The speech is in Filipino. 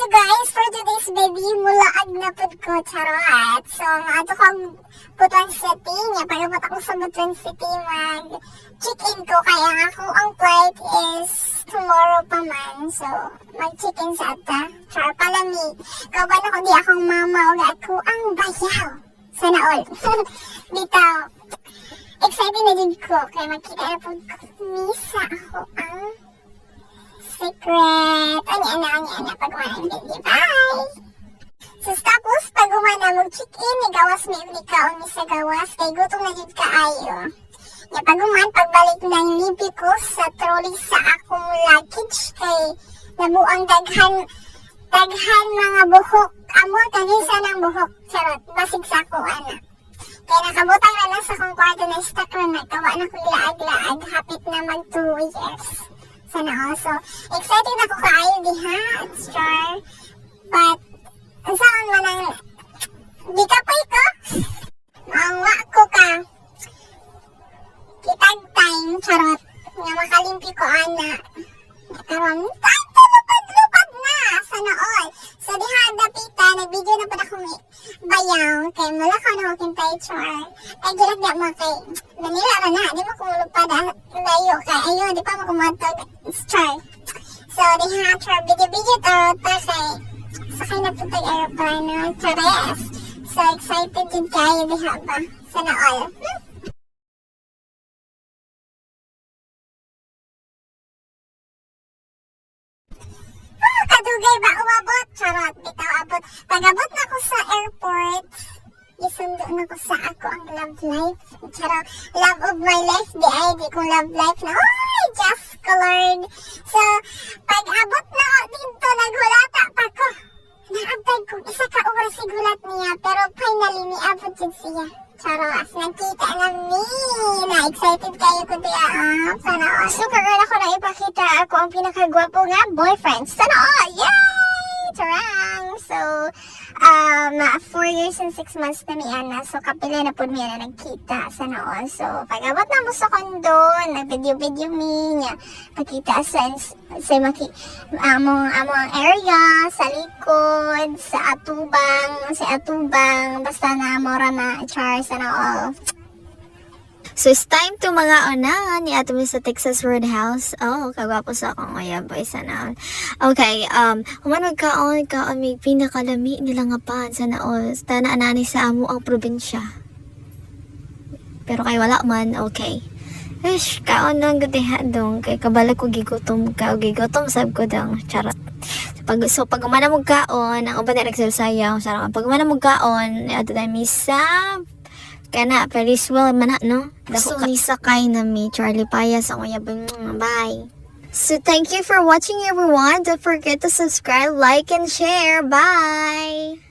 guys, for today's baby, mulaag na pud ko, charot. So, ato kang Butuan City, nga pagabot ako sa Butuan City, mag-check-in ko, kaya nga ako ang flight is tomorrow pa man. So, mag-check-in sa ata, char palami. Kaban ako di akong mama, o ako ang bayaw. Sana all. Dito, excited na din ko, kaya magkita na po misa ako ang secret. Anya, pag-umanan, baby. Bye! So, tapos, pag-umanan, mag-check-in, gawas may unikaon ni sa gawas, kay gutom na din kaayo. Ya, pagbalik ng libi ko sa trolley sa akong luggage, kay nabuang daghan mga buhok. Amo, kanisa ng buhok. Charot, basig sa ako, anak. Kaya nakabutang na lang sa kong kwarto na stuck na nagkawa na ko laag-laag. Hapit na mag 2 years. Sana also. Excited ako kaayo diha. Sure. But, saan man ang di ka pa iko? Maangwa ko ka. Kitag time, charot. Nga makalimpi ko, anak. Nakaroon, time to lupad na. Sana all. So, diha, dapita, nag-video na pa akong bayaw. Kay mula ko na makintay, char. Ay, gilag mo kay Manila ka na. Di mo kumulupad, layo kay. Ayun, di pa mo kumatog, char. So, diha, char, video tarot pa kay sakay na po tayo aeroplano. Chares. So, excited din kayo, diha ba? Sana all. Kadugay ba umabot? Charot, bitaw abot. Pag-abot na ko sa airport, isundo na ko sa ako ang love life. Charot, love of my life, di kong love life na. Ay, just colored. So, pag-abot na ko dito, naghulata pa ko. Naabtag ko, isa ka oras si gulat niya, pero finally, niabot din siya. Charot, nakita na me. Na-excited kayo ko diya. Sana all. So, kagana ko na ipakita ako ang pinakagwapo nga boyfriend. Sana all. Yay! Charang! So, 4 years and 6 months na mi ana. So, kapila na po niya na nagkita. Sana all. So, pag-abot na mo sa kondo, nag-video mi niya. Pagkita sa among area, sa likod, sa atubang, basta na mora na char, sana all. So, it's time to mga onahan ni ato sa Texas Roadhouse. Oh, kagwapo sa akong boy, sana. Okay, humanag kaon, may pinakalami nila nga pan, sana all. Tana anani sa amo ang probinsya. Pero kay wala man, okay. Ish, kaon nang gatiha dong, kay kabala ko gigutom sab ko dong, charot. So, pag umana mo kaon, ang uban na nagsasayaw, sarang pag umana mo kaon, ato tayo misa, kana, Paris well, mana, no? So, nisakay na mi, Charlie Payas, ang uyabang, bye! So, thank you for watching, everyone. Don't forget to subscribe, like, and share. Bye!